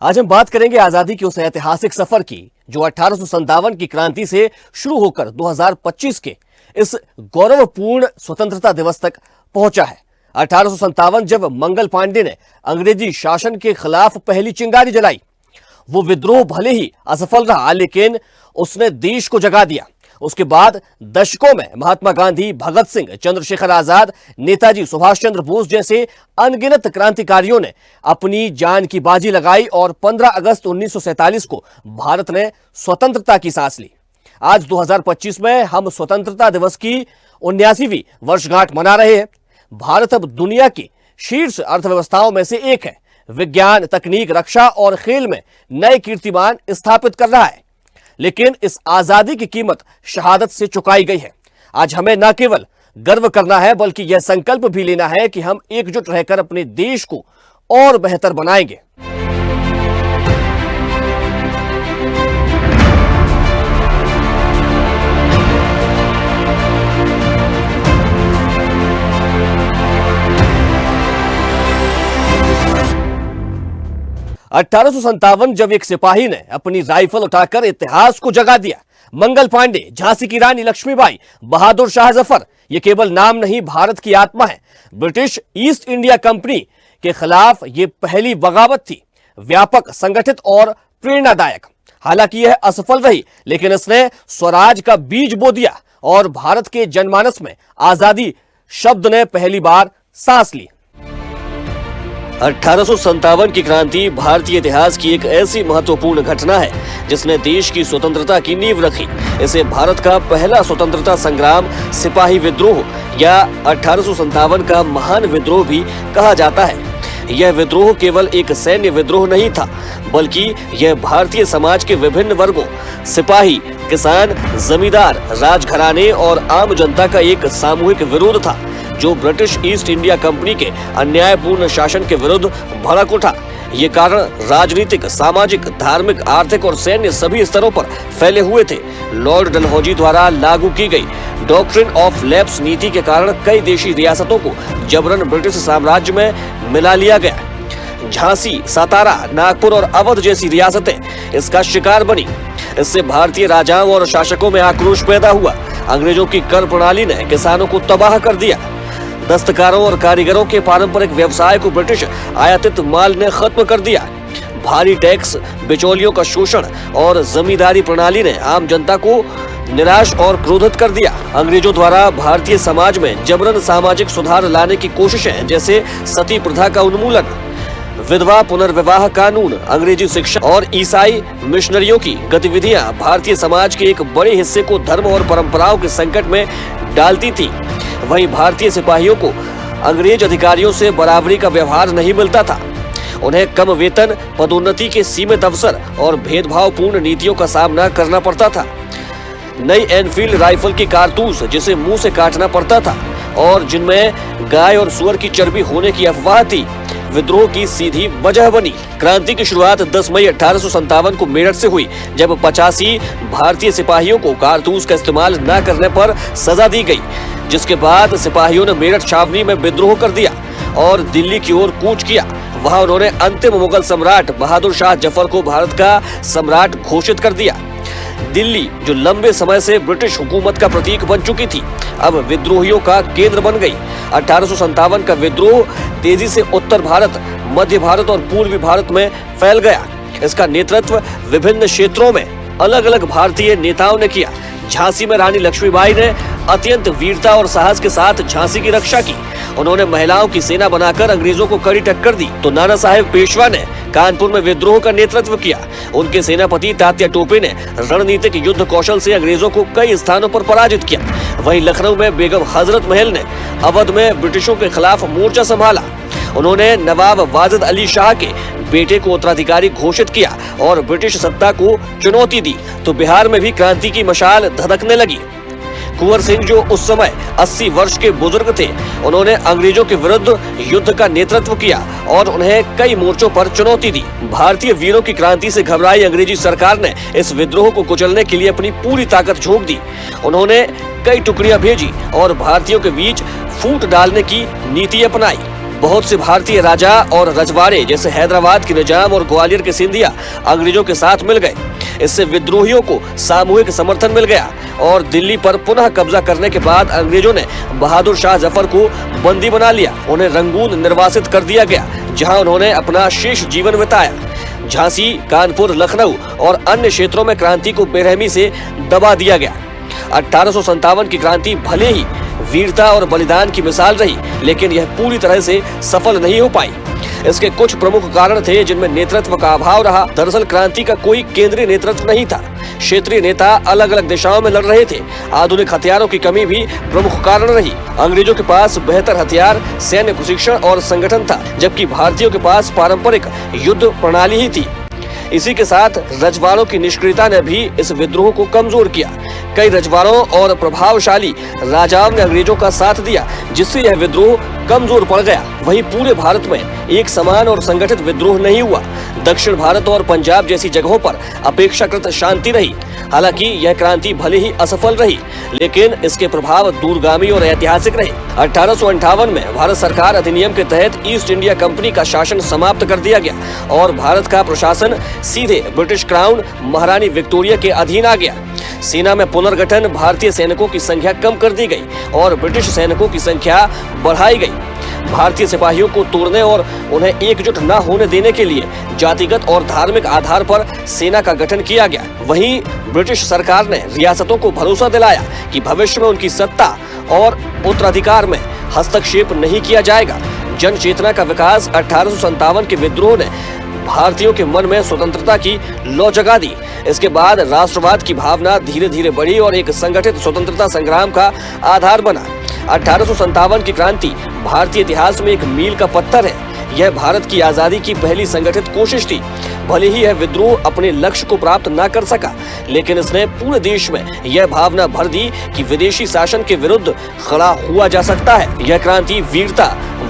आज हम बात करेंगे आजादी के उस ऐतिहासिक सफर की जो 1857 की क्रांति से शुरू होकर 2025 के इस गौरवपूर्ण स्वतंत्रता दिवस तक पहुंचा है। 1857 जब मंगल पांडे ने अंग्रेजी शासन के खिलाफ पहली चिंगारी जलाई, वो विद्रोह भले ही असफल रहा लेकिन उसने देश को जगा दिया। उसके बाद दशकों में महात्मा गांधी, भगत सिंह, चंद्रशेखर आजाद, नेताजी सुभाष चंद्र बोस जैसे अनगिनत क्रांतिकारियों ने अपनी जान की बाजी लगाई और 15 अगस्त 1947 को भारत ने स्वतंत्रता की सांस ली। आज 2025 में हम स्वतंत्रता दिवस की 79वीं वर्षगांठ मना रहे हैं। भारत अब दुनिया की शीर्ष अर्थव्यवस्थाओं में से एक है। विज्ञान, तकनीक, रक्षा और खेल में नए कीर्तिमान स्थापित कर रहा है, लेकिन इस आजादी की कीमत शहादत से चुकाई गई है। आज हमें न केवल गर्व करना है बल्कि यह संकल्प भी लेना है कि हम एकजुट रहकर अपने देश को और बेहतर बनाएंगे। अठारह जब एक सिपाही ने अपनी राइफल उठाकर इतिहास को जगा दिया। मंगल पांडे, झांसी की रानी लक्ष्मीबाई, बहादुर शाह जफर, ये केवल नाम नहीं, भारत की आत्मा है। ब्रिटिश ईस्ट इंडिया कंपनी के खिलाफ ये पहली बगावत थी, व्यापक, संगठित और प्रेरणादायक। हालांकि यह असफल रही, लेकिन इसने स्वराज का बीज बो दिया और भारत के जनमानस में आजादी शब्द ने पहली बार सांस ली। 1857 की क्रांति भारतीय इतिहास की एक ऐसी महत्वपूर्ण घटना है जिसने देश की स्वतंत्रता की नींव रखी। इसे भारत का पहला स्वतंत्रता संग्राम, सिपाही विद्रोह या 1857 का महान विद्रोह भी कहा जाता है। यह विद्रोह केवल एक सैन्य विद्रोह नहीं था, बल्कि यह भारतीय समाज के विभिन्न वर्गों, सिपाही, किसान, जमींदार, राजघराने और आम जनता का एक सामूहिक विरोध था जो ब्रिटिश ईस्ट इंडिया कंपनी के अन्यायपूर्ण शासन के विरुद्ध भड़क उठा। ये कारण राजनीतिक, सामाजिक, धार्मिक, आर्थिक और सैन्य सभी स्तरों पर फैले हुए थे। लॉर्ड डलहौजी द्वारा लागू की गई डॉक्ट्रिन ऑफ लैप्स नीति के कारण कई देशी रियासतों को जबरन ब्रिटिश साम्राज्य में मिला लिया गया। झांसी, सातारा, नागपुर और अवध जैसी रियासतें इसका शिकार बनी। इससे भारतीय राजाओं और शासकों में आक्रोश पैदा हुआ। अंग्रेजों की कर प्रणाली ने किसानों को तबाह कर दिया। दस्तकारों और कारीगरों के पारंपरिक व्यवसाय को ब्रिटिश आयातित माल ने खत्म कर दिया। भारी टैक्स, बिचौलियों का शोषण और जमींदारी प्रणाली ने आम जनता को निराश और क्रोधित कर दिया। अंग्रेजों द्वारा भारतीय समाज में जबरन सामाजिक सुधार लाने की कोशिशें, जैसे सती प्रथा का उन्मूलन, विधवा पुनर्विवाह कानून, अंग्रेजी शिक्षा और ईसाई मिशनरियों की गतिविधियां भारतीय समाज के एक बड़े हिस्से को धर्म और परंपराओं के संकट में डालती थी। वहीं भारतीय सिपाहियों को अंग्रेज अधिकारियों से बराबरी का व्यवहार नहीं मिलता था। उन्हें कम वेतन, पदोन्नति के सीमित अवसर और भेदभावपूर्ण नीतियों का सामना करना पड़ता था। नई एनफील्ड राइफल की कारतूस जिसे मुंह से काटना पड़ता था और जिनमें गाय और सुअर की चर्बी होने की अफवाह थी, विद्रोह की सीधी वजह बनी। क्रांति की शुरुआत 10 मई 1857 को मेरठ से हुई, जब 85 भारतीय सिपाहियों को कारतूस का इस्तेमाल न करने पर सजा दी गई, जिसके बाद सिपाहियों ने मेरठ छावनी में विद्रोह कर दिया और दिल्ली की ओर कूच किया। वहां उन्होंने अंतिम मुगल सम्राट बहादुर शाह जफर को भारत का सम्राट घोषित कर दिया। दिल्ली, जो लंबे समय से ब्रिटिश हुकूमत का प्रतीक बन चुकी थी, अब विद्रोहियों का केंद्र बन गई। 1857 का विद्रोह तेजी से उत्तर भारत, मध्य भारत और पूर्वी भारत में फैल गया। इसका नेतृत्व विभिन्न क्षेत्रों में अलग अलग भारतीय नेताओं ने किया। झांसी में रानी लक्ष्मीबाई ने अत्यंत वीरता और साहस के साथ झांसी की रक्षा की। उन्होंने महिलाओं की सेना बनाकर अंग्रेजों को कड़ी टक्कर दी। तो नाना साहेब पेशवा ने कानपुर में विद्रोह का नेतृत्व किया। उनके सेनापति तात्या टोपे ने रणनीतिक युद्ध कौशल से अंग्रेजों को कई स्थानों पर पराजित किया। वहीं लखनऊ में बेगम हजरत महल ने अवध में ब्रिटिशों के खिलाफ मोर्चा संभाला। उन्होंने नवाब वाजिद अली शाह के बेटे को उत्तराधिकारी घोषित किया और ब्रिटिश सत्ता को चुनौती दी। तो बिहार में भी क्रांति की मशाल धधकने लगी। कुंवर सिंह, जो उस समय 80 वर्ष के बुजुर्ग थे, उन्होंने अंग्रेजों के विरुद्ध युद्ध का नेतृत्व किया और उन्हें कई मोर्चों पर चुनौती दी। भारतीय वीरों की क्रांति से घबराई अंग्रेजी सरकार ने इस विद्रोह को कुचलने के लिए अपनी पूरी ताकत झोंक दी। उन्होंने कई टुकड़ियां भेजी और भारतीयों के बीच फूट डालने की नीति अपनाई। बहुत से भारतीय राजा और रजवाड़े जैसे हैदराबाद के निजाम और ग्वालियर के सिंधिया अंग्रेजों के साथ मिल गए। इससे विद्रोहियों को सामूहिक समर्थन मिल गया और दिल्ली पर पुनः कब्जा करने के बाद अंग्रेजों ने बहादुर शाह जफर को बंदी बना लिया। उन्हें रंगून निर्वासित कर दिया गया, जहां उन्होंने अपना शेष जीवन बिताया। झांसी, कानपुर, लखनऊ और अन्य क्षेत्रों में क्रांति को बेरहमी से दबा दिया गया। 1857 की क्रांति भले ही वीरता और बलिदान की मिसाल रही, लेकिन यह पूरी तरह से सफल नहीं हो पाई। इसके कुछ प्रमुख कारण थे जिनमें नेतृत्व का अभाव रहा। दरअसल क्रांति का कोई केंद्रीय नेतृत्व नहीं था। क्षेत्रीय नेता अलग अलग दिशाओं में लड़ रहे थे। आधुनिक हथियारों की कमी भी प्रमुख कारण रही। अंग्रेजों के पास बेहतर हथियार, सैन्य प्रशिक्षण और संगठन था, जबकि भारतीयों के पास पारंपरिक युद्ध प्रणाली ही थी। इसी के साथ रजवाड़ों की निष्क्रियता ने भी इस विद्रोह को कमजोर किया। कई रजवाड़ों और प्रभावशाली राजाओं ने अंग्रेजों का साथ दिया, जिससे यह विद्रोह कमजोर पड़ गया। वहीं पूरे भारत में एक समान और संगठित विद्रोह नहीं हुआ। दक्षिण भारत और पंजाब जैसी जगहों पर अपेक्षाकृत शांति रही। हालांकि यह क्रांति भले ही असफल रही, लेकिन इसके प्रभाव दूरगामी और ऐतिहासिक रहे। 1858 में भारत सरकार अधिनियम के तहत ईस्ट इंडिया कंपनी का शासन समाप्त कर दिया गया और भारत का प्रशासन सीधे ब्रिटिश क्राउन महारानी विक्टोरिया के अधीन आ गया। सेना में पुनर्गठन, भारतीय सैनिकों की संख्या कम कर दी गई और ब्रिटिश सैनिकों की संख्या बढ़ाई गई। भारतीय सिपाहियों को तोड़ने और उन्हें एकजुट न होने देने के लिए जातिगत और धार्मिक आधार पर सेना का गठन किया गया। वहीं ब्रिटिश सरकार ने रियासतों को भरोसा दिलाया कि भविष्य में उनकी सत्ता और उत्तराधिकार में हस्तक्षेप नहीं किया जाएगा। जन चेतना का विकास 1857 के विद्रोह ने भारतीयों के मन में स्वतंत्रता की लौ जगा दी। इसके बाद राष्ट्रवाद की भावना धीरे धीरे बढ़ी और एक संगठित स्वतंत्रता संग्राम का आधार बना। 1857 की क्रांति भारतीय इतिहास में एक मील का पत्थर है। यह भारत की आजादी की पहली संगठित कोशिश थी। भले ही यह विद्रोह अपने लक्ष्य को प्राप्त न कर सका, लेकिन इसने पूरे देश में यह भावना भर दी कि विदेशी शासन के विरुद्ध खड़ा हुआ जा सकता है। यह क्रांति वीरता,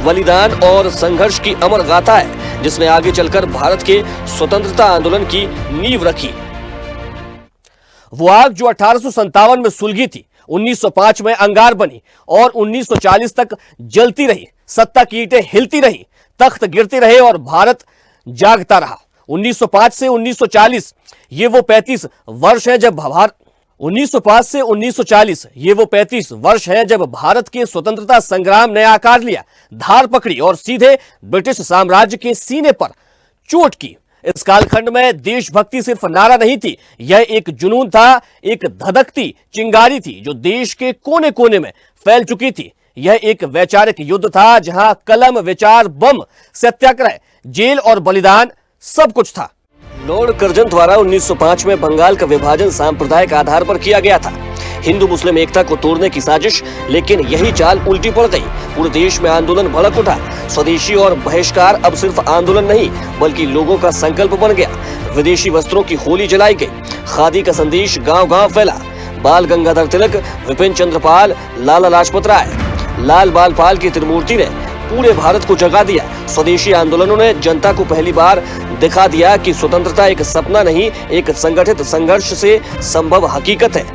बलिदान और संघर्ष की अमर गाथा है, जिसने आगे चलकर भारत के स्वतंत्रता आंदोलन की नींव रखी। वो आग जो 1857 में सुलगी थी, 1905 में अंगार बनी और 1940 तक जलती रही। सत्ता की ईंटें हिलती रही, तख्त गिरते रहे और भारत जागता रहा। 1905 से 1940 ये वो 35 वर्ष हैं जब 1905 से 1940 ये वो 35 वर्ष हैं जब भारत के स्वतंत्रता संग्राम ने आकार लिया, धार पकड़ी और सीधे ब्रिटिश साम्राज्य के सीने पर चोट की। इस कालखंड में देशभक्ति सिर्फ नारा नहीं थी, यह एक जुनून था, एक धधकती चिंगारी थी जो देश के कोने कोने में फैल चुकी थी। यह एक वैचारिक युद्ध था जहां कलम, विचार, बम, सत्याग्रह, जेल और बलिदान सब कुछ था। लॉर्ड कर्जन द्वारा 1905 में बंगाल का विभाजन सांप्रदायिक आधार पर किया गया था, हिंदू मुस्लिम एकता को तोड़ने की साजिश। लेकिन यही चाल उल्टी पड़ गई। पूरे देश में आंदोलन भड़क उठा। स्वदेशी और बहिष्कार अब सिर्फ आंदोलन नहीं, बल्कि लोगों का संकल्प बन गया। विदेशी वस्त्रों की होली जलाई गई, खादी का संदेश गांव-गांव फैला। बाल गंगाधर तिलक, विपिन चंद्र पाल, लाला लाजपत राय, लाल बाल पाल की त्रिमूर्ति ने पूरे भारत को जगा दिया। स्वदेशी आंदोलनों ने जनता को पहली बार दिखा दिया कि स्वतंत्रता एक सपना नहीं, एक संगठित संघर्ष से संभव हकीकत है।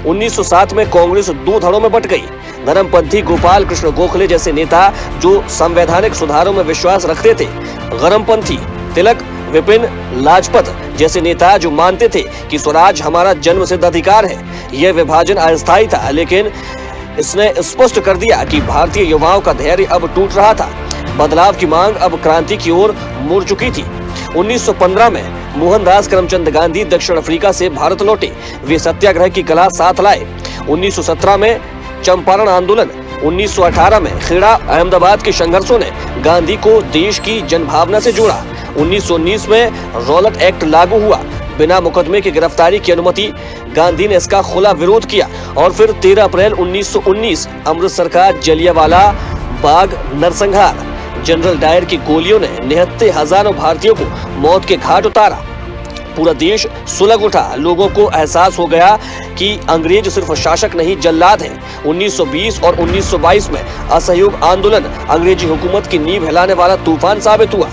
1907 में कांग्रेस दो धड़ों में बंट गई। धर्मपंथी गोपाल कृष्ण गोखले जैसे नेता जो संवैधानिक सुधारों में विश्वास रखते थे, गरमपंथी तिलक, विपिन, लाजपत जैसे नेता जो मानते थे कि स्वराज हमारा जन्मसिद्ध अधिकार है। यह विभाजन अस्थायी था, लेकिन इसने स्पष्ट कर दिया कि भारतीय युवाओं का धैर्य अब टूट रहा था। बदलाव की मांग अब क्रांति की ओर मुड़ चुकी थी। 1915 में मोहनदास करमचंद गांधी दक्षिण अफ्रीका से भारत लौटे। वे सत्याग्रह की कला साथ लाए। 1917 में चंपारण आंदोलन, 1918 में खेड़ा अहमदाबाद के संघर्षों ने गांधी को देश की जनभावना से जोड़ा। 1919 में रॉलेट एक्ट लागू हुआ। बिना मुकदमे की गिरफ्तारी की अनुमति, गांधी ने इसका खुला विरोध किया। और फिर 13 अप्रैल 1919 अमृतसर का जलियांवाला बाग नरसंहार, जनरल डायर की गोलियों ने निहत्थे हजारों भारतीयों को मौत के घाट उतारा। पूरा देश सुलग उठा। लोगों को एहसास हो गया कि अंग्रेज सिर्फ शासक नहीं, जल्लाद हैं। 1920 और 1922 में असहयोग आंदोलन अंग्रेजी हुकूमत की नींव हिलाने वाला तूफान साबित हुआ।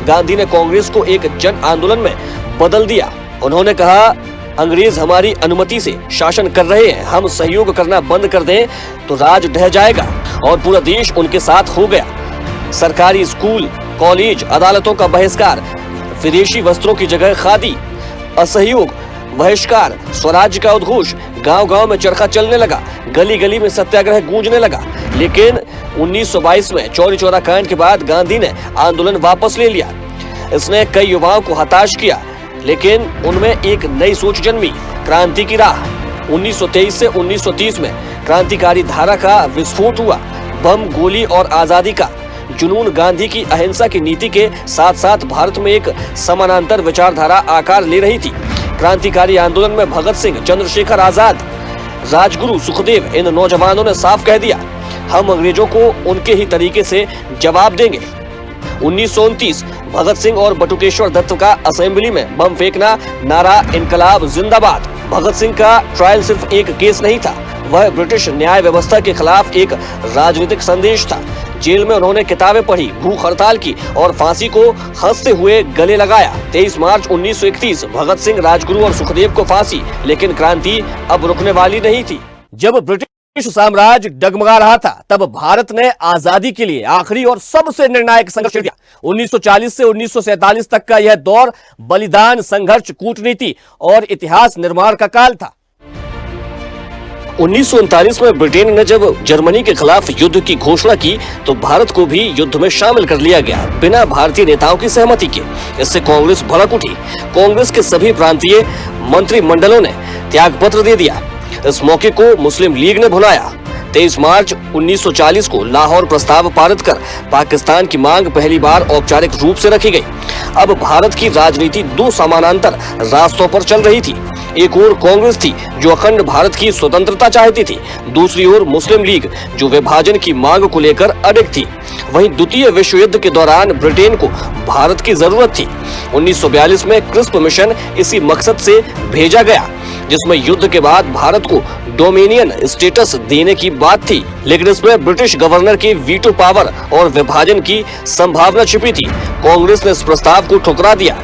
गांधी ने कांग्रेस को एक जन आंदोलन में बदल दिया। उन्होंने कहा, अंग्रेज हमारी अनुमति से शासन कर रहे हैं, हम सहयोग करना बंद कर दें तो राज ढह जाएगा। और पूरा देश उनके साथ हो गया। सरकारी स्कूल, कॉलेज, अदालतों का बहिष्कार, विदेशी वस्त्रों की जगह खादी, असहयोग, बहिष्कार, स्वराज्य का उद्घोष, गांव-गांव में चरखा चलने लगा, गली-गली में सत्याग्रह गूंजने लगा। लेकिन 1922 में चौरी चौरा कांड के बाद गांधी ने आंदोलन वापस ले लिया। इसने कई युवाओं को हताश किया, लेकिन उनमें एक नई सोच जन्मी, क्रांति की राह। 1923 से 1930 में क्रांतिकारी धारा का विस्फोट हुआ। बम, गोली और आजादी का जुनून गांधी की अहिंसा की नीति के साथ साथ भारत में एक समानांतर विचारधारा आकार ले रही थी। क्रांतिकारी आंदोलन में भगत सिंह, चंद्रशेखर आजाद, राजगुरु, सुखदेव, इन नौजवानों ने साफ कह दिया, हम अंग्रेजों को उनके ही तरीके से जवाब देंगे। 1929 भगत सिंह और बटुकेश्वर दत्त का असेंबली में बम फेंकना, नारा इनकलाब जिंदाबाद। भगत सिंह का ट्रायल सिर्फ एक केस नहीं था, वह ब्रिटिश न्याय व्यवस्था के खिलाफ एक राजनीतिक संदेश था। जेल में उन्होंने किताबें पढ़ी, भूख हड़ताल की और फांसी को हंसते हुए गले लगाया। 23 मार्च 1931 भगत सिंह, राजगुरु और सुखदेव को फांसी, लेकिन क्रांति अब रुकने वाली नहीं थी। जब ब्रिटिश साम्राज्य डगमगा रहा था, तब भारत ने आजादी के लिए आखिरी और सबसे निर्णायक संघर्ष किया। 1940 से 1947 तक का यह दौर बलिदान, संघर्ष, कूटनीति और इतिहास निर्माण का काल था। 1939 में ब्रिटेन ने जब जर्मनी के खिलाफ युद्ध की घोषणा की, तो भारत को भी युद्ध में शामिल कर लिया गया, बिना भारतीय नेताओं की सहमति के। इससे कांग्रेस भड़क उठी। कांग्रेस के सभी प्रांतीय मंत्रिमंडलों ने त्यागपत्र दे दिया। इस मौके को मुस्लिम लीग ने भुलाया। 23 मार्च 1940 को लाहौर प्रस्ताव पारित कर पाकिस्तान की मांग पहली बार औपचारिक रूप से रखी गई। अब भारत की राजनीति दो समानांतर रास्तों पर चल रही थी। एक ओर कांग्रेस थी जो अखंड भारत की स्वतंत्रता चाहती थी, दूसरी ओर मुस्लिम लीग जो विभाजन की मांग को लेकर अडिग थी। वहीं द्वितीय विश्व युद्ध के दौरान ब्रिटेन को भारत की जरूरत थी। 1942 में क्रिस्प मिशन इसी मकसद से भेजा गया, जिसमें युद्ध के बाद भारत को डोमिनियन स्टेटस देने की बात थी, लेकिन इसमें ब्रिटिश गवर्नर की वीटो पावर और विभाजन की संभावना छिपी थी। कांग्रेस ने इस प्रस्ताव को ठुकरा दिया।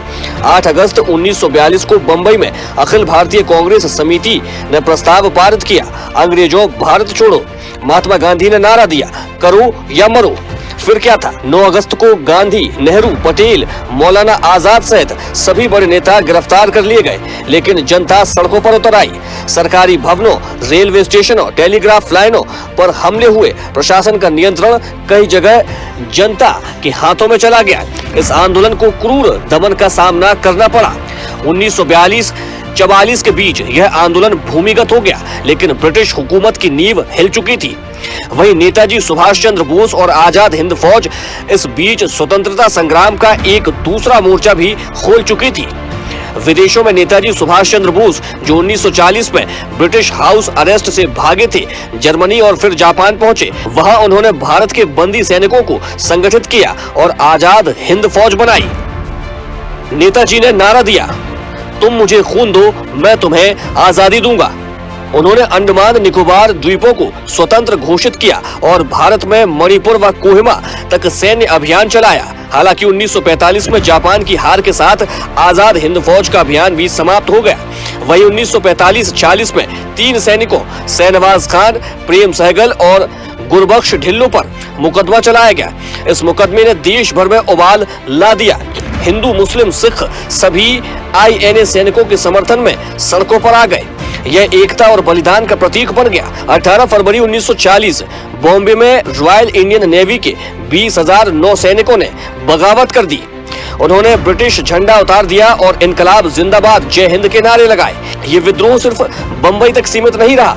8 अगस्त 1942 को बंबई में अखिल भारतीय कांग्रेस समिति ने प्रस्ताव पारित किया, अंग्रेजों भारत छोड़ो। महात्मा गांधी ने नारा दिया, करो या मरो। फिर क्या था, 9 अगस्त को गांधी, नेहरू, पटेल, मौलाना आजाद सहित सभी बड़े नेता गिरफ्तार कर लिए गए, लेकिन जनता सड़कों पर उतर आई। सरकारी भवनों, रेलवे स्टेशनों, टेलीग्राफ लाइनों पर हमले हुए। प्रशासन का नियंत्रण कई जगह जनता के हाथों में चला गया। इस आंदोलन को क्रूर दमन का सामना करना पड़ा। 1942-44 के बीच यह आंदोलन भूमिगत हो गया, लेकिन ब्रिटिश हुकूमत की नींव हिल चुकी थी। वहीं नेताजी सुभाष चंद्र बोस और आजाद हिंद फौज इस बीच स्वतंत्रता संग्राम का एक दूसरा मोर्चा भी खोल चुकी थी। विदेशों में नेताजी सुभाष चंद्र बोस, जो 1940 में ब्रिटिश हाउस अरेस्ट से भागे थे, जर्मनी और फिर जापान पहुंचे। वहां उन्होंने भारत के बंदी सैनिकों को संगठित किया और आजाद हिंद फौज बनाई। नेताजी ने नारा दिया, तुम मुझे खून दो, मैं तुम्हें आजादी दूंगा। उन्होंने अंडमान निकोबार द्वीपों को स्वतंत्र घोषित किया और भारत में मणिपुर व कोहिमा तक सैन्य अभियान चलाया। हालांकि 1945 में जापान की हार के साथ आजाद हिंद फौज का अभियान भी समाप्त हो गया। वहीं 1945-46 में 3 सैनिकों, शहनवाज खान, प्रेम सहगल और गुरबख्श ढिल्लों पर मुकदमा चलाया गया। इस मुकदमे ने देश भर में उबाल ला दिया। हिंदू, मुस्लिम, सिख सभी INA सैनिकों के समर्थन में सड़कों पर आ गए। यह एकता और बलिदान का प्रतीक बन गया। 18 फरवरी 1940 बॉम्बे में रॉयल इंडियन नेवी के 20,000 नौसैनिकों ने बगावत कर दी। उन्होंने ब्रिटिश झंडा उतार दिया और इनकलाब जिंदाबाद, जय हिंद के नारे लगाए। ये विद्रोह सिर्फ बंबई तक सीमित नहीं रहा,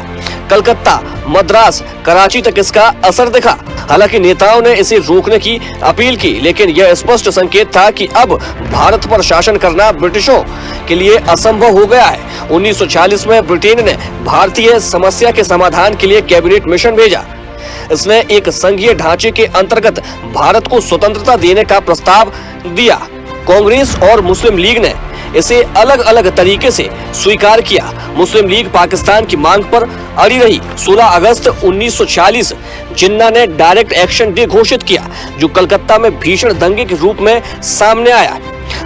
कलकत्ता, मद्रास, कराची तक इसका असर दिखा। हालांकि नेताओं ने इसे रोकने की अपील की, लेकिन यह स्पष्ट संकेत था कि अब भारत पर शासन करना ब्रिटिशों के लिए असंभव हो गया है। 1940 में ब्रिटेन ने भारतीय समस्या के समाधान के लिए कैबिनेट मिशन भेजा। इसने एक संघीय ढांचे के अंतर्गत भारत को स्वतंत्रता देने का प्रस्ताव दिया। कांग्रेस और मुस्लिम लीग ने इसे अलग अलग तरीके से स्वीकार किया। मुस्लिम लीग पाकिस्तान की मांग पर अड़ी रही। 16 अगस्त 1940 जिन्ना ने डायरेक्ट एक्शन डे घोषित किया, जो कलकत्ता में भीषण दंगे के रूप में सामने आया।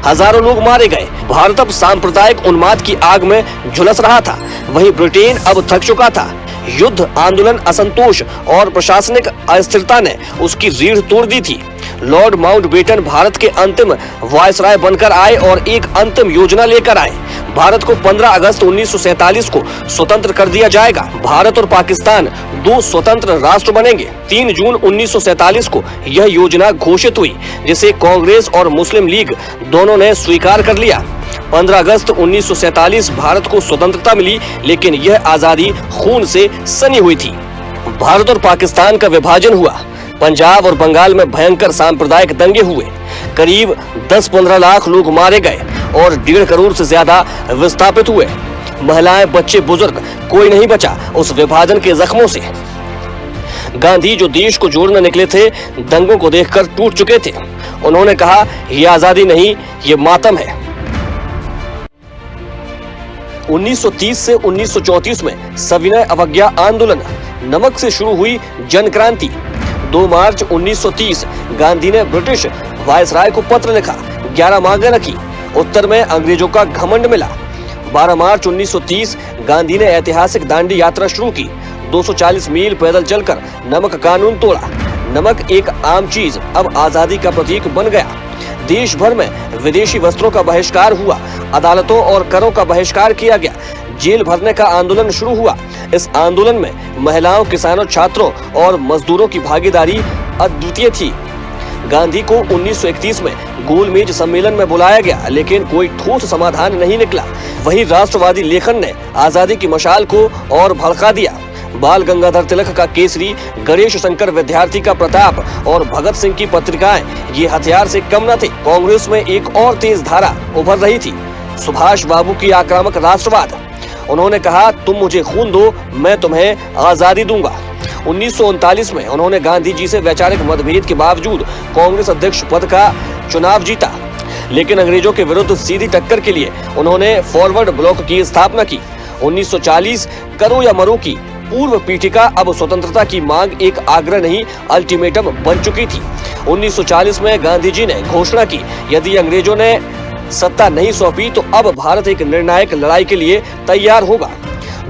हजारों लोग मारे गए। भारत अब सांप्रदायिक उन्माद की आग में झुलस रहा था। वहीं ब्रिटेन अब थक चुका था। युद्ध, आंदोलन, असंतोष और प्रशासनिक अस्थिरता ने उसकी रीढ़ तोड़ दी थी। लॉर्ड माउंटबेटन भारत के अंतिम वायसराय बनकर आए और एक अंतिम योजना लेकर आए। भारत को 15 अगस्त 1947 को स्वतंत्र कर दिया जाएगा। भारत और पाकिस्तान दो स्वतंत्र राष्ट्र बनेंगे। 3 जून 1947 को यह योजना घोषित हुई, जिसे कांग्रेस और मुस्लिम लीग दोनों ने स्वीकार कर लिया। 15 अगस्त 1947 भारत को स्वतंत्रता मिली, लेकिन यह आजादी खून से सनी हुई थी। भारत और पाकिस्तान का विभाजन हुआ। पंजाब और बंगाल में भयंकर सांप्रदायिक दंगे हुए। करीब 10-15 लाख लोग मारे गए और 1.5 करोड़ से ज्यादा विस्थापित हुए। महिलाएं, बच्चे, बुजुर्ग, कोई नहीं बचा उस विभाजन के जख्मों से। गांधी जो देश को जोड़ने निकले थे, दंगों को देखकर टूट चुके थे। उन्होंने कहा, ये आजादी नहीं, ये मातम है। 1930 से 1934 में सविनय अवज्ञा आंदोलन, नमक से शुरू हुई जन क्रांति। 2 मार्च 1930 गांधी ने ब्रिटिश वायसराय को पत्र लिखा, 11 मांगें रखी। उत्तर में अंग्रेजों का घमंड मिला। 12 मार्च 1930 गांधी ने ऐतिहासिक दांडी यात्रा शुरू की। 240 मील पैदल चलकर नमक कानून तोड़ा। नमक एक आम चीज अब आजादी का प्रतीक बन गया। देश भर में विदेशी वस्त्रों का बहिष्कार हुआ। अदालतों और करों का बहिष्कार किया गया। जेल भरने का आंदोलन शुरू हुआ। इस आंदोलन में महिलाओं, किसानों, छात्रों और मजदूरों की भागीदारी अद्वितीय थी। गांधी को 1931 में गोलमेज सम्मेलन में बुलाया गया, लेकिन कोई ठोस समाधान नहीं निकला। वही राष्ट्रवादी लेखन ने आजादी की मशाल को और भड़का दिया। बाल गंगाधर तिलक का केसरी, गणेश शंकर विद्यार्थी का प्रताप और भगत सिंह की पत्रिकाएं ये हथियार से कम न थे। कांग्रेस में एक और तेज धारा उभर रही थी, सुभाष बाबू की आक्रामक राष्ट्रवाद। उन्होंने कहा, तुम मुझे खून दो, मैं तुम्हें आजादी दूंगा। 1939 में उन्होंने गांधी जी से वैचारिक मतभेद के बावजूद कांग्रेस अध्यक्ष पद का चुनाव जीता, लेकिन अंग्रेजों के विरुद्ध सीधी टक्कर के लिए उन्होंने फॉरवर्ड ब्लॉक की स्थापना की। 1940 करो या मरो की पूर्व पीठिका अब स्वतंत्रता की मांग एक आग्रह नहीं, अल्टीमेटम बन चुकी थी। 1940 में गांधी जी ने घोषणा की, यदि अंग्रेजों ने सत्ता नहीं सौंपी तो अब भारत एक निर्णायक लड़ाई के लिए तैयार होगा।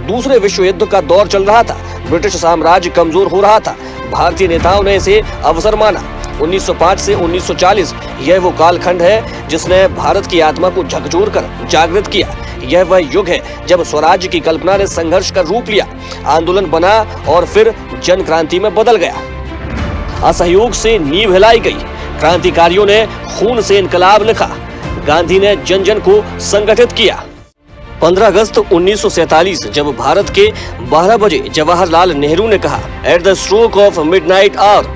दूसरे विश्व युद्ध का दौर चल रहा था। ब्रिटिश साम्राज्य कमजोर हो रहा था। भारतीय नेताओं ने इसे अवसर माना। 1905 से 1940 यह वो कालखंड है जिसने भारत की आत्मा को झकझोर कर जागृत किया। यह वह युग है जब स्वराज्य की कल्पना ने संघर्ष का रूप लिया, आंदोलन बना और फिर जन क्रांति में बदल गया। असहयोग से नींव हिलाई गई। क्रांतिकारियों ने खून से इनकलाब लिखा। गांधी ने जन जन को संगठित किया। 15 अगस्त 1947 जब भारत के 12 बजे जवाहरलाल नेहरू ने कहा, at the stroke of midnight hour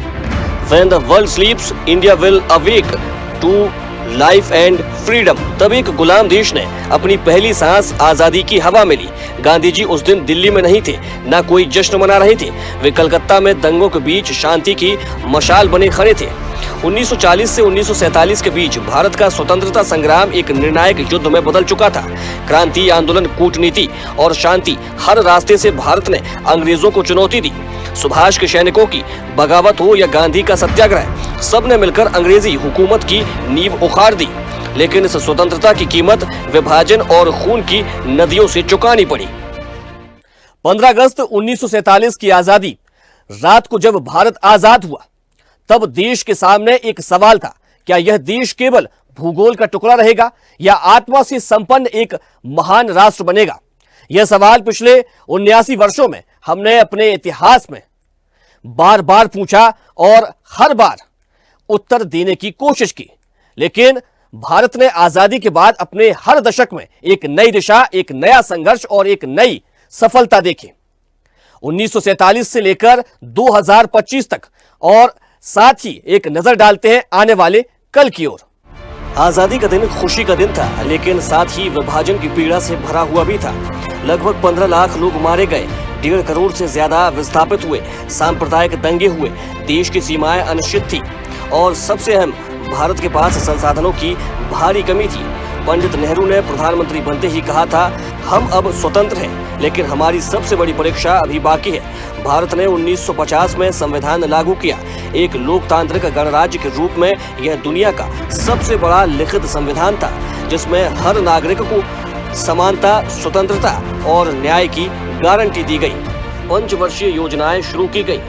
when the world sleeps India will awake to life and freedom, तब एक गुलाम देश ने अपनी पहली सांस आजादी की हवा में ली। गांधी जी उस दिन दिल्ली में नहीं थे, न कोई जश्न मना रहे थे। वे कलकत्ता में दंगों के बीच शांति की मशाल बने खड़े थे। 1940 से 1947 के बीच भारत का स्वतंत्रता संग्राम एक निर्णायक युद्ध में बदल चुका था। क्रांति, आंदोलन, कूटनीति और शांति, हर रास्ते से भारत ने अंग्रेजों को चुनौती दी। सुभाष के सैनिकों की बगावत हो या गांधी का सत्याग्रह, सबने मिलकर अंग्रेजी हुकूमत की नींव उखाड़ दी। लेकिन इस स्वतंत्रता की कीमत विभाजन और खून की नदियों से चुकानी पड़ी। 15 अगस्त 1947 की आजादी रात को जब भारत आजाद हुआ, तब देश के सामने एक सवाल था, क्या यह देश केवल भूगोल का टुकड़ा रहेगा या आत्मा से संपन्न एक महान राष्ट्र बनेगा? यह सवाल पिछले 79 वर्षों में हमने अपने इतिहास में बार बार पूछा और हर बार उत्तर देने की कोशिश की। लेकिन भारत ने आजादी के बाद अपने हर दशक में एक नई दिशा, एक नया संघर्ष और एक नई सफलता देखी। 1947 से लेकर 2025 तक, और साथ ही एक नजर डालते हैं आने वाले कल की ओर। आजादी का दिन खुशी का दिन था, लेकिन साथ ही विभाजन की पीड़ा से भरा हुआ भी था। लगभग 15 लाख लोग मारे गए, 1.5 करोड़ से ज्यादा विस्थापित हुए, सांप्रदायिक दंगे हुए, देश की सीमाएं अनिश्चित थी और सबसे अहम, भारत के पास संसाधनों की भारी कमी थी। पंडित नेहरू ने प्रधानमंत्री बनते ही कहा था, हम अब स्वतंत्र हैं, लेकिन हमारी सबसे बड़ी परीक्षा अभी बाकी है। भारत ने 1950 में संविधान लागू किया। एक लोकतांत्रिक गणराज्य के रूप में यह दुनिया का सबसे बड़ा लिखित संविधान था, जिसमें हर नागरिक को समानता, स्वतंत्रता और न्याय की गारंटी दी गई। पंचवर्षीय योजनाएं शुरू की गई।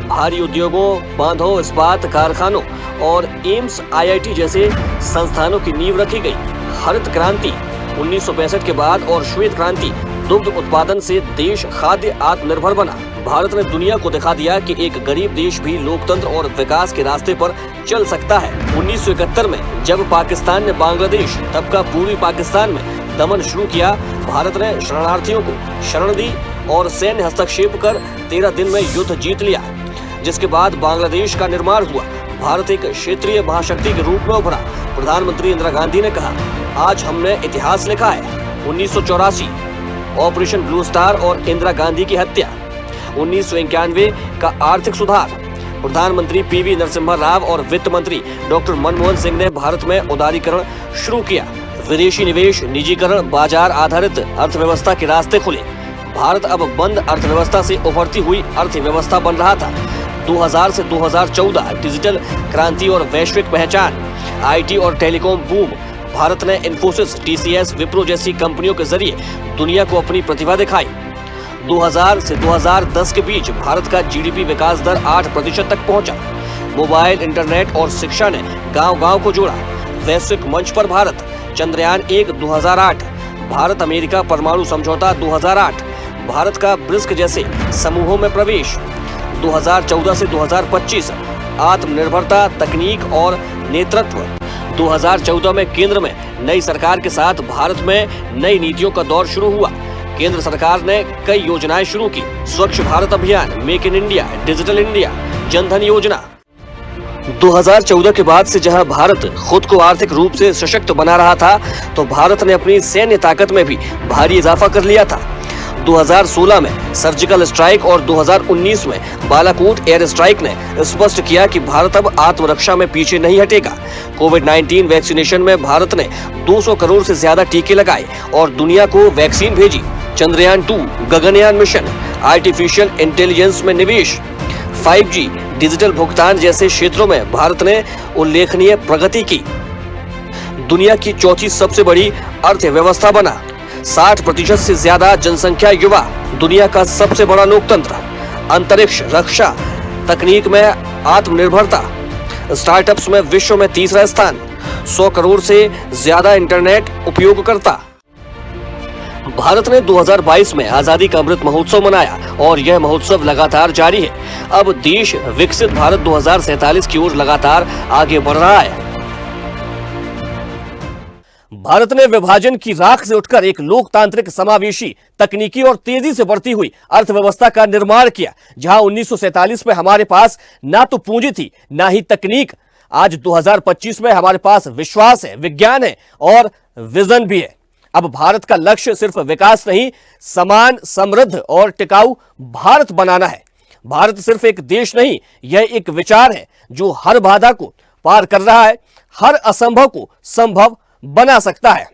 भारी उद्योगों, बांधों, इस्पात कारखानों और एम्स, IIT जैसे संस्थानों की नींव रखी गई। हरित क्रांति 1965 के बाद और श्वेत क्रांति दुग्ध उत्पादन से देश खाद्य आत्मनिर्भर बना। भारत ने दुनिया को दिखा दिया कि एक गरीब देश भी लोकतंत्र और विकास के रास्ते पर चल सकता है। 1971 में जब पाकिस्तान ने बांग्लादेश, तब का पूर्वी पाकिस्तान में दमन शुरू किया, भारत ने शरणार्थियों को शरण दी और सैन्य हस्तक्षेप कर 13 दिन में युद्ध जीत लिया, जिसके बाद बांग्लादेश का निर्माण हुआ। भारत एक क्षेत्रीय महाशक्ति के रूप में उभरा। प्रधानमंत्री इंदिरा गांधी ने कहा, आज हमने इतिहास लिखा है। 1984 ऑपरेशन ब्लू स्टार और इंदिरा गांधी की हत्या। 1991 का आर्थिक सुधार। प्रधानमंत्री PV नरसिम्हा राव और वित्त मंत्री डॉक्टर मनमोहन सिंह ने भारत में उदारीकरण शुरू किया। विदेशी निवेश, निजीकरण, बाजार आधारित अर्थव्यवस्था के रास्ते खुले। भारत अब बंद अर्थव्यवस्था से उभरती हुई अर्थव्यवस्था बन रहा था। 2000 से 2014 डिजिटल क्रांति और वैश्विक पहचान। IT और टेलीकॉम बूम। भारत ने इन्फोसिस, TCS, विप्रो जैसी कंपनियों के जरिए दुनिया को अपनी प्रतिभा दिखाई। 2000 से 2010 के बीच भारत का GDP विकास दर 8% तक पहुंचा। मोबाइल, इंटरनेट और शिक्षा ने गांव-गांव को जोड़ा। वैश्विक मंच पर भारत। चंद्रयान 1 2008। भारत अमेरिका परमाणु समझौता 2008। भारत का ब्रिक्स जैसे समूहों में प्रवेश। 2014 से 2025 आत्मनिर्भरता, तकनीक और नेतृत्व। 2014 में केंद्र में नई सरकार के साथ भारत में नई नीतियों का दौर शुरू हुआ। केंद्र सरकार ने कई योजनाएं शुरू की। स्वच्छ भारत अभियान, make in India, digital India, Jan Dhan योजना। 2014 के बाद से जहां भारत खुद को आर्थिक रूप से सशक्त बना रहा था, तो भारत ने अपनी सैन्य ताकत में भी भारी इजाफा कर लिया था। 2016 में सर्जिकल स्ट्राइक और 2019 में बालाकोट एयर स्ट्राइक ने स्पष्ट किया कि भारत अब आत्मरक्षा में पीछे नहीं हटेगा। कोविड-19 वैक्सीनेशन में भारत ने 200 करोड़ से ज्यादा टीके लगाए और दुनिया को वैक्सीन भेजी। Chandrayaan 2, Gaganyaan mission, artificial intelligence में निवेश, 5G, डिजिटल भुगतान जैसे क्षेत्रों में भारत ने उल्लेखनीय प्रगति की। दुनिया की चौथी सबसे बड़ी अर्थव्यवस्था बना। 60% से ज्यादा जनसंख्या युवा। दुनिया का सबसे बड़ा लोकतंत्र। अंतरिक्ष, रक्षा, तकनीक में आत्मनिर्भरता। स्टार्टअप्स में विश्व में तीसरा स्थान। 100 करोड़ से ज्यादा इंटरनेट उपयोगकर्ता। भारत ने 2022 में आजादी का अमृत महोत्सव मनाया और यह महोत्सव लगातार जारी है। अब देश विकसित भारत 2047 की ओर लगातार आगे बढ़ रहा है। भारत ने विभाजन की राख से उठकर एक लोकतांत्रिक, समावेशी, तकनीकी और तेजी से बढ़ती हुई अर्थव्यवस्था का निर्माण किया। जहां 1947 में हमारे पास ना तो पूंजी थी, ना ही तकनीक, आज 2025 में हमारे पास विश्वास है, विज्ञान है और विजन भी है। अब भारत का लक्ष्य सिर्फ विकास नहीं, समान, समृद्ध और टिकाऊ भारत बनाना है। भारत सिर्फ एक देश नहीं, यह एक विचार है जो हर बाधा को पार कर रहा है, हर असंभव को संभव बना सकता है,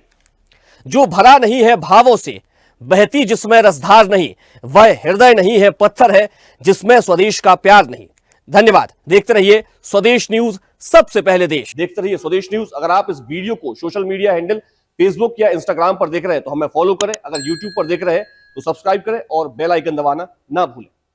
जो भरा नहीं है भावों से, बहती जिसमें रसधार नहीं, वह हृदय नहीं है, पत्थर है जिसमें स्वदेश का प्यार नहीं। धन्यवाद। देखते रहिए स्वदेश न्यूज, सबसे पहले देश। देखते रहिए स्वदेश न्यूज। अगर आप इस वीडियो को सोशल मीडिया हैंडल फेसबुक या इंस्टाग्राम पर देख रहे हैं तो हमें फॉलो करें। अगर यूट्यूब पर देख रहे हैं तो सब्सक्राइब करें और बेल आइकन दबाना ना भूलें।